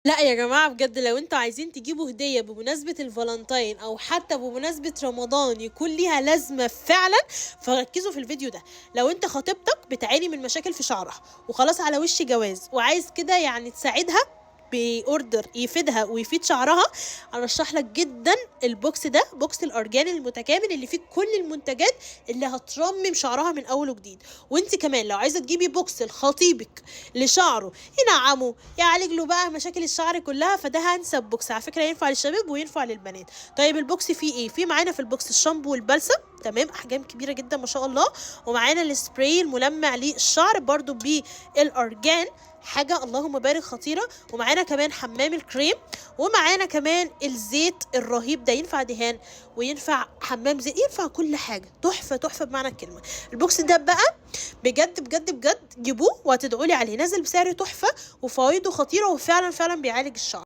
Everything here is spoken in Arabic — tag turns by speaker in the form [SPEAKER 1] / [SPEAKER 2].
[SPEAKER 1] لأ يا جماعة بجد لو أنتم عايزين تجيبوا هدية بمناسبة الفالنتين أو حتى بمناسبة رمضان يكون ليها لازمة فعلًا، فركّزوا في الفيديو ده. لو أنت خطيبتك بتعاني من مشاكل في شعرها وخلاص على وِش جواز وعايز كده يعني تساعدها بorder يفيدها ويفيد شعرها، أرشّح لك جدًا البوكس ده، بوكس الأرجان المتكامل اللي فيه كل المنتجات اللي هترمم شعرها من أول وجديد. وأنتِ كمان لو عايزة تجيبي بوكس لخطيبِك لشعره ينعّمه، يعالج له بقى مشاكل الشعر كلّها، فده أنسب بوكس، على فكرة ينفع للشباب وينفع للبنات. طيب البوكس فيه إيه؟ فيه معانا في البوكس الشامبو والبلسم تمام، أحجام كبيرة جدًا ما شاء الله، ومعانا الspray الملمّع للشعر برضه بالأرجان، حاجة اللهم بارك خطيرة، ومعانا كمان حمام الكريم، ومعانا كمان الزيت الرهيب ده ينفع دهان وينفع حمام زيت، ينفع كل حاجة، تحفة، تحفة بمعنى الكلمة. البوكس ده بقى بجد بجد بجد جيبوه وهتدعوا لي عليه، نازل بسعر تحفة وفوايده خطيرة وفعلًا، فعلًا بيعالج الشعر.